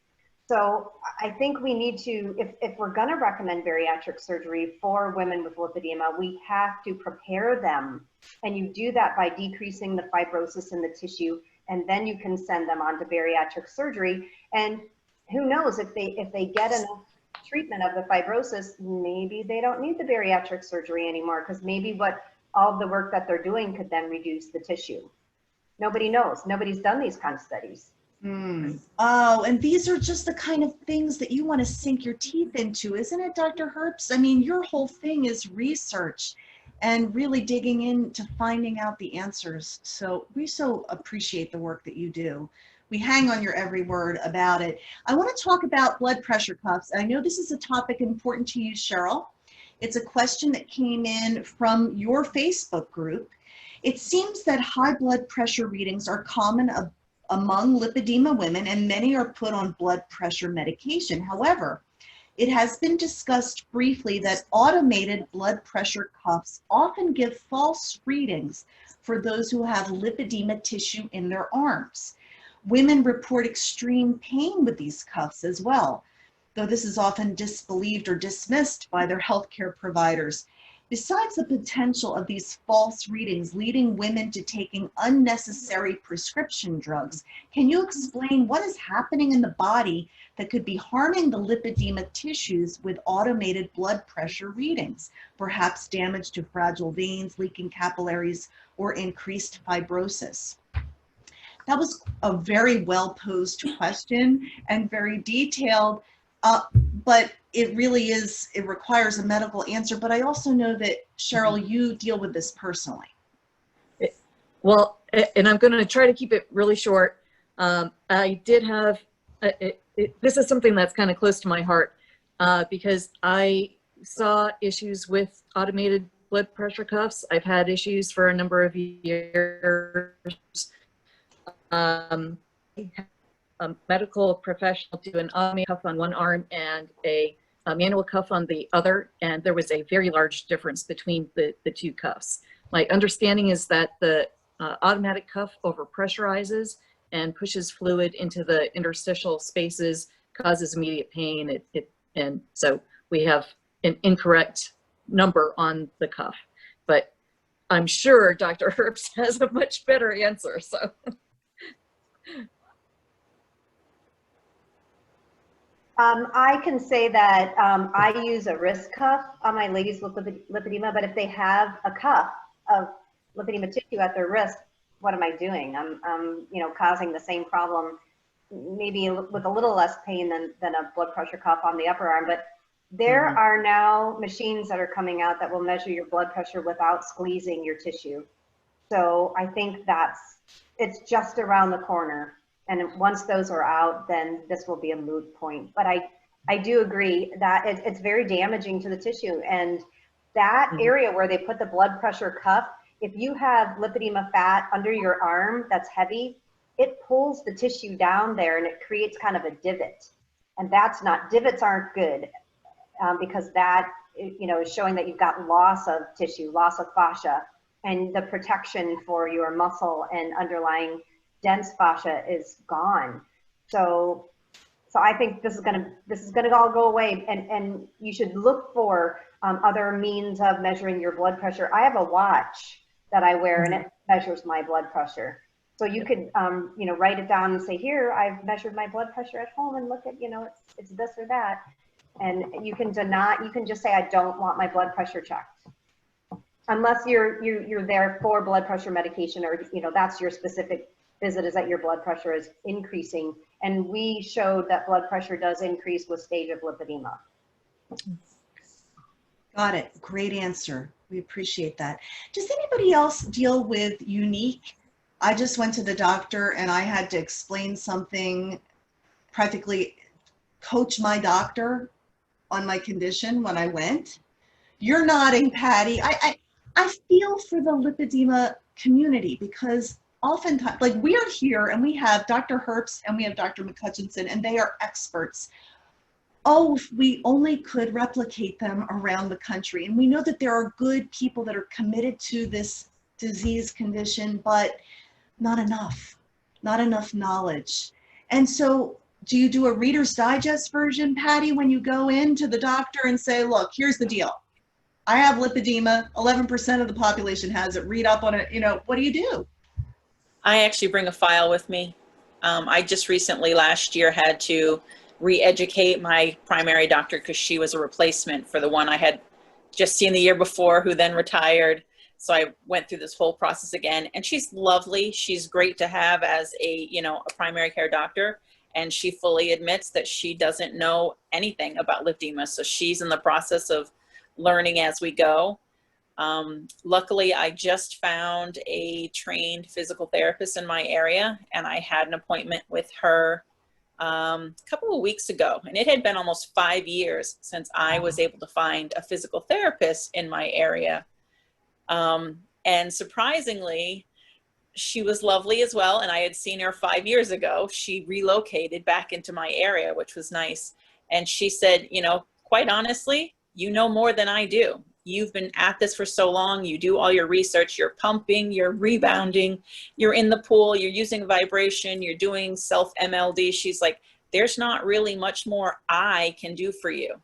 So I think we need to, if we're going to recommend bariatric surgery for women with lipedema, we have to prepare them. And you do that by decreasing the fibrosis in the tissue, and then you can send them on to bariatric surgery. And who knows, if they get enough treatment of the fibrosis, maybe they don't need the bariatric surgery anymore, because maybe all the work that they're doing could then reduce the tissue. Nobody knows. Nobody's done these kind of studies. Oh, and these are just the kind of things that you want to sink your teeth into, isn't it, Dr. Herbst? I mean, your whole thing is research and really digging into finding out the answers. So we so appreciate the work that you do. We hang on your every word about it. I want to talk about blood pressure cuffs. I know this is a topic important to you, Cheryl. It's a question that came in from your Facebook group. It seems that high blood pressure readings are common among lipedema women, and many are put on blood pressure medication. However, it has been discussed briefly that automated blood pressure cuffs often give false readings for those who have lipedema tissue in their arms. Women report extreme pain with these cuffs as well, though this is often disbelieved or dismissed by their healthcare providers. Besides the potential of these false readings leading women to taking unnecessary prescription drugs, can you explain what is happening in the body that could be harming the lipedema tissues with automated blood pressure readings? Perhaps damage to fragile veins, leaking capillaries, or increased fibrosis? That was a very well posed question and very detailed. But it really is, it requires a medical answer. But I also know that, Cheryl, you deal with this personally. Well, and I'm going to try to keep it really short. I did have, this is something that's kind of close to my heart because I saw issues with automated blood pressure cuffs. I've had issues for a number of years. A medical professional do an automated cuff on one arm and a manual cuff on the other, and there was a very large difference between the two cuffs. My understanding is that the automatic cuff overpressurizes and pushes fluid into the interstitial spaces, causes immediate pain, and so we have an incorrect number on the cuff. But I'm sure Dr. Herbst has a much better answer, so. I can say that I use a wrist cuff on my ladies with lipedema, but if they have a cuff of lipedema tissue at their wrist, what am I doing? I'm causing the same problem, maybe with a little less pain than a blood pressure cuff on the upper arm. But there are now machines that are coming out that will measure your blood pressure without squeezing your tissue. So I think it's just around the corner. And once those are out, then this will be a moot point. But I do agree that it's very damaging to the tissue. And that area where they put the blood pressure cuff, if you have lipedema fat under your arm that's heavy, it pulls the tissue down there and it creates kind of a divot. And divots aren't good because that is showing that you've got loss of tissue, loss of fascia, and the protection for your muscle and underlying dense fascia is gone. So I think this is gonna all go away, and you should look for other means of measuring your blood pressure. I have a watch that I wear and it measures my blood pressure. So you could write it down and say, here, I've measured my blood pressure at home, and look at, it's this or that. And you can just say, I don't want my blood pressure checked. Unless you're there for blood pressure medication, or that's your specific visit, is that your blood pressure is increasing. And we showed that blood pressure does increase with stage of lipedema. Got it. Great answer. We appreciate that. Does anybody else deal with unique? I just went to the doctor and I had to explain something, practically coach my doctor on my condition when I went. You're nodding, Pattie. I feel for the lipedema community, because oftentimes, like, we are here and we have Dr. Herbst and we have Dr. McHutchison, and they are experts. Oh, if we only could replicate them around the country. And we know that there are good people that are committed to this disease condition, but not enough knowledge. And so do you do a Reader's Digest version, Pattie, when you go in to the doctor and say, look, here's the deal. I have lipedema, 11% of the population has it, read up on it, what do you do? I actually bring a file with me. I just recently last year had to re-educate my primary doctor because she was a replacement for the one I had just seen the year before, who then retired. So I went through this whole process again, and she's lovely. She's great to have as a, you know, a primary care doctor. And she fully admits that she doesn't know anything about lipedema. So she's in the process of learning as we go. Luckily, I just found a trained physical therapist in my area, and I had an appointment with her a couple of weeks ago. And it had been almost 5 years since I was able to find a physical therapist in my area. And surprisingly, she was lovely as well. And I had seen her 5 years ago. She relocated back into my area, which was nice. And she said, you know, quite honestly, you know more than I do. You've been at this for so long. You do all your research, you're pumping, you're rebounding, you're in the pool, you're using vibration, you're doing self MLD. She's like, there's not really much more I can do for you.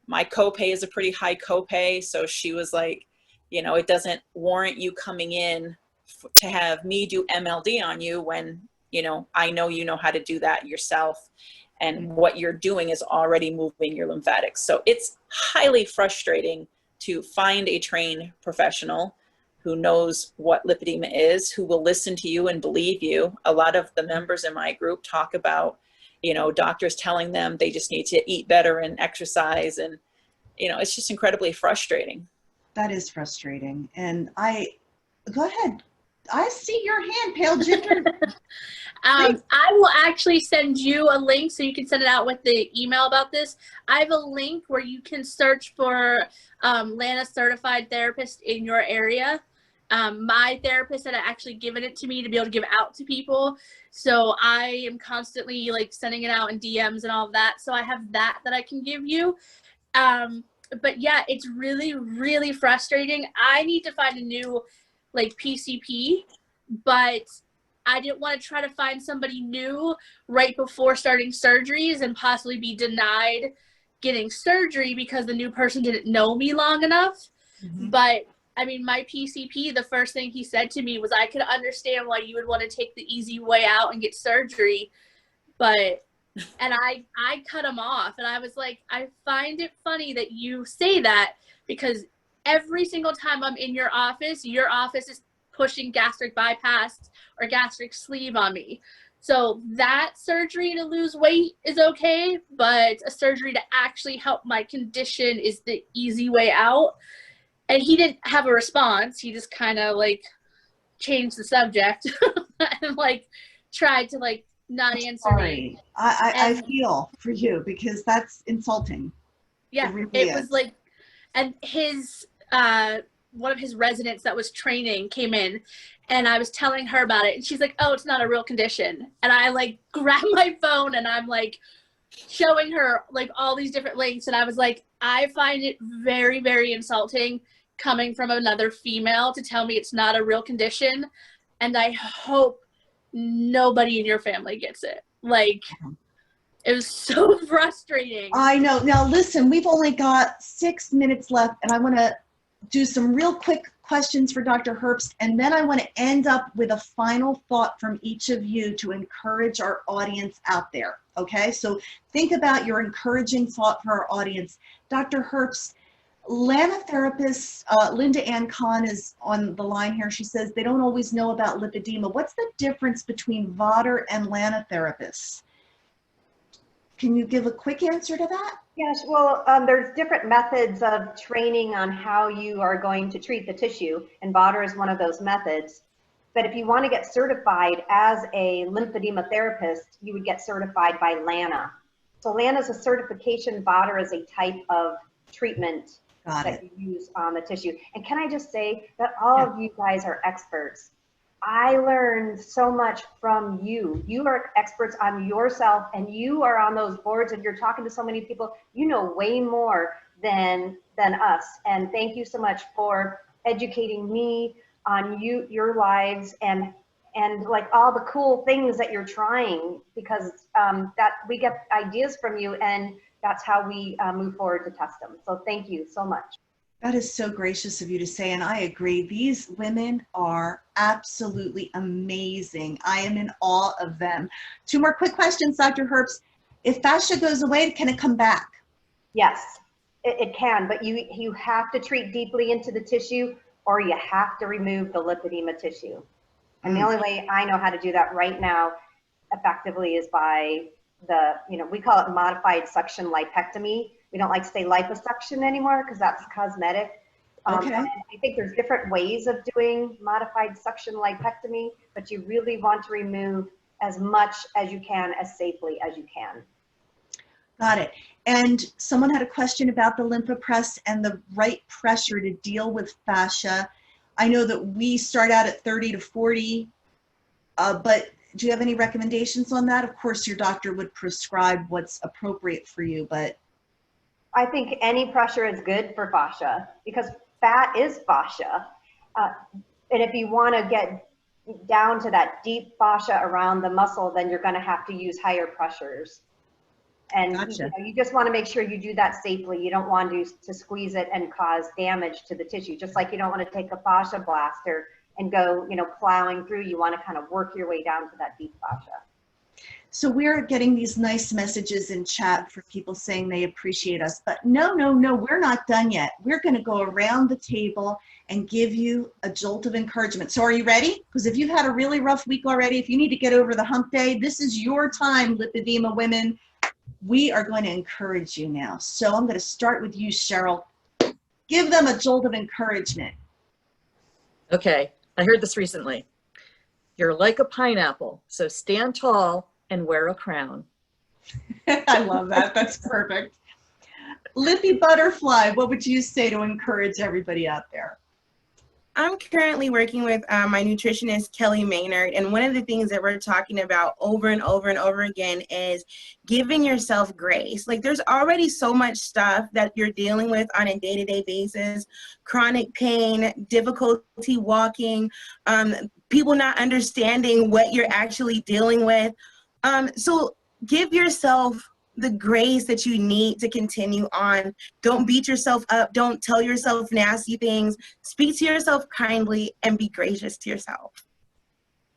My copay is a pretty high copay. So she was like, you know, it doesn't warrant you coming in to have me do MLD on you when, you know you know how to do that yourself. And what you're doing is already moving your lymphatics. So it's highly frustrating to find a trained professional who knows what lipedema is, who will listen to you and believe you. A lot of the members in my group talk about, you know, doctors telling them they just need to eat better and exercise. And, you know, it's just incredibly frustrating. That is frustrating. And go ahead. I see your hand, Pale Ginger. I will actually send you a link so you can send it out with the email about this. I have a link where you can search for LANA certified therapist in your area. My therapist had actually given it to me to be able to give out to people. So I am constantly like sending it out in DMs and all of that. So I have that I can give you. But yeah, it's really, really frustrating. I need to find a new like PCP, but I didn't want to try to find somebody new right before starting surgeries and possibly be denied getting surgery because the new person didn't know me long enough. Mm-hmm. But I mean, my PCP, the first thing he said to me was, I could understand why you would want to take the easy way out and get surgery. But, and I cut him off, and I was like, I find it funny that you say that, because every single time I'm in your office is pushing gastric bypass or gastric sleeve on me. So that surgery to lose weight is okay, but a surgery to actually help my condition is the easy way out. And he didn't have a response. He just kind of like changed the subject and like tried to like not answer me. I feel for you because that's insulting. Yeah, it was like, and his one of his residents that was training came in, and I was telling her about it, and she's like, oh, it's not a real condition. And I like grabbed my phone and I'm like showing her like all these different links, and I was like, I find it very, very insulting coming from another female to tell me it's not a real condition, and I hope nobody in your family gets it. Like, it was so frustrating. I know. Now listen, we've only got 6 minutes left, and I want to do some real quick questions for Dr. Herbst, and then I want to end up with a final thought from each of you to encourage our audience out there. Okay, so think about your encouraging thought for our audience. Dr. Herbst, LANA therapist Linda Ann Kahn is on the line here. She says they don't always know about lipedema. What's the difference between VADR and LANA therapists? Can you give a quick answer to that? Yes, well, there's different methods of training on how you are going to treat the tissue, and VADR is one of those methods. But if you want to get certified as a lymphedema therapist, you would get certified by LANA. So LANA is a certification, VADR is a type of treatment that you use on the tissue. And can I just say that all of you guys are experts. I learned so much from you. You are experts on yourself, and you are on those boards, and you're talking to so many people. You know way more than us. And thank you so much for educating me on your lives and like all the cool things that you're trying, because that we get ideas from you, and that's how we move forward to test them. So thank you so much. That is so gracious of you to say, and I agree. These women are absolutely amazing. I am in awe of them. 2 more quick questions, Dr. Herbst. If fascia goes away, can it come back? Yes, it can, but you have to treat deeply into the tissue or you have to remove the lipedema tissue. And the Mm. only way I know how to do that right now effectively is by the, we call it modified suction lipectomy. We don't like to say liposuction anymore because that's cosmetic. Okay. And I think there's different ways of doing modified suction lipectomy, but you really want to remove as much as you can, as safely as you can. Got it. And someone had a question about the Lympha Press and the right pressure to deal with fascia. I know that we start out at 30 to 40, but do you have any recommendations on that? Of course, your doctor would prescribe what's appropriate for you, but. I think any pressure is good for fascia because fat is fascia. And if you want to get down to that deep fascia around the muscle, then you're going to have to use higher pressures. And Gotcha. you just want to make sure you do that safely. You don't want to squeeze it and cause damage to the tissue. Just like you don't want to take a fascia blaster and go, plowing through. You want to kind of work your way down to that deep fascia. So we're getting these nice messages in chat for people saying they appreciate us, but no, we're not done yet. We're going to go around the table and give you a jolt of encouragement. So are you ready? Because if you've had a really rough week already, if you need to get over the hump day, this is your time, lipedema women. We are going to encourage you now. So I'm going to start with you, Cheryl. Give them a jolt of encouragement. Okay, I heard this recently. You're like a pineapple, so stand tall and wear a crown. I love that. That's perfect. Lippy Butterfly, what would you say to encourage everybody out there? I'm currently working with my nutritionist, Kelly Maynard, and one of the things that we're talking about over and over and over again is giving yourself grace. Like, there's already so much stuff that you're dealing with on a day-to-day basis, chronic pain, difficulty walking, people not understanding what you're actually dealing with. So give yourself the grace that you need to continue on. Don't beat yourself up. Don't tell yourself nasty things. Speak to yourself kindly and be gracious to yourself.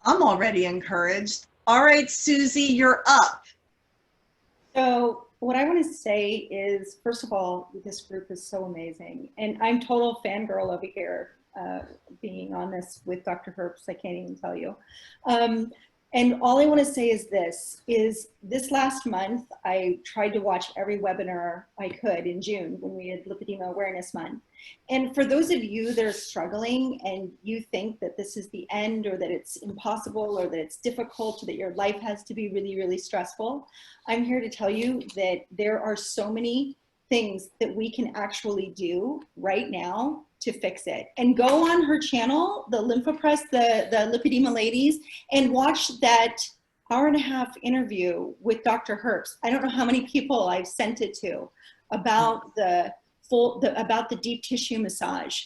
I'm already encouraged. All right, Siouxsie, you're up. So what I want to say is, first of all, this group is so amazing. And I'm total fangirl over here, being on this with Dr. Herbst. I can't even tell you. And all I want to say is this last month, I tried to watch every webinar I could in June when we had Lipedema Awareness Month. And for those of you that are struggling and you think that this is the end or that it's impossible or that it's difficult or that your life has to be really, really stressful, I'm here to tell you that there are so many things that we can actually do right now to fix it. And go on her channel, the Lympha Press, the Lipedema ladies, and watch that hour-and-a-half interview with Dr. Herbst. I don't know how many people I've sent it to about about the deep tissue massage,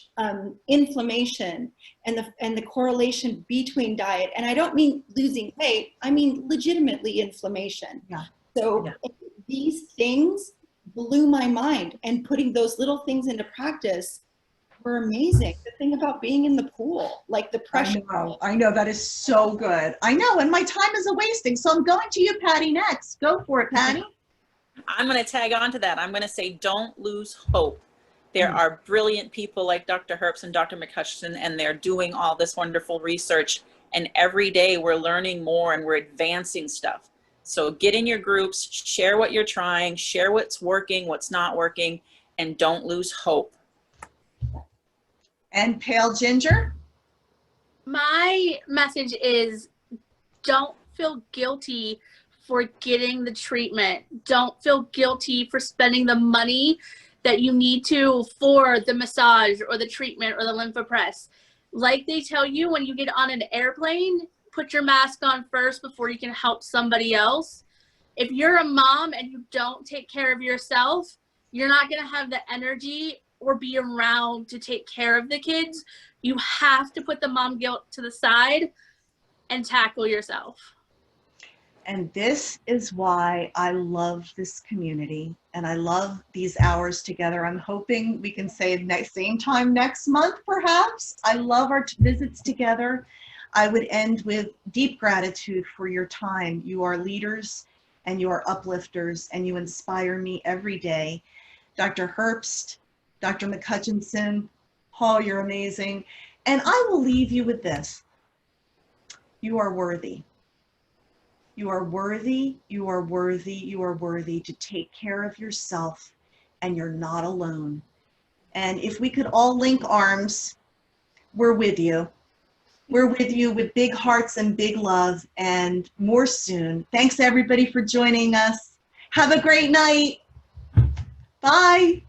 inflammation, and the correlation between diet. And I don't mean losing weight, I mean legitimately inflammation. Yeah. So these things blew my mind, and putting those little things into practice were amazing. The thing about being in the pool, like the pressure. I know, that is so good. I know, and my time is wasting, so I'm going to you, Pattie, next. Go for it, Pattie. I'm going to tag on to that. I'm going to say, don't lose hope. There are brilliant people like Dr. Herbst and Dr. McHutchison, and they're doing all this wonderful research. And every day we're learning more and we're advancing stuff. So get in your groups, share what you're trying, share what's working, what's not working, and don't lose hope. And Pale Ginger? My message is, don't feel guilty for getting the treatment. Don't feel guilty for spending the money that you need to for the massage or the treatment or the Lympha Press. Like they tell you when you get on an airplane, put your mask on first before you can help somebody else. If you're a mom and you don't take care of yourself, you're not going to have the energy or be around to take care of the kids. You have to put the mom guilt to the side and tackle yourself. And this is why I love this community and I love these hours together. I'm hoping we can say same time next month, perhaps. I love our visits together. I would end with deep gratitude for your time. You are leaders and you are uplifters and you inspire me every day. Dr. Herbst, Dr. McHutchison, Oh, you're amazing. And I will leave you with this. You are worthy. You are worthy, you are worthy, you are worthy to take care of yourself, and you're not alone. And if we could all link arms, we're with you. We're with you with big hearts and big love, and more soon. Thanks everybody for joining us. Have a great night. Bye.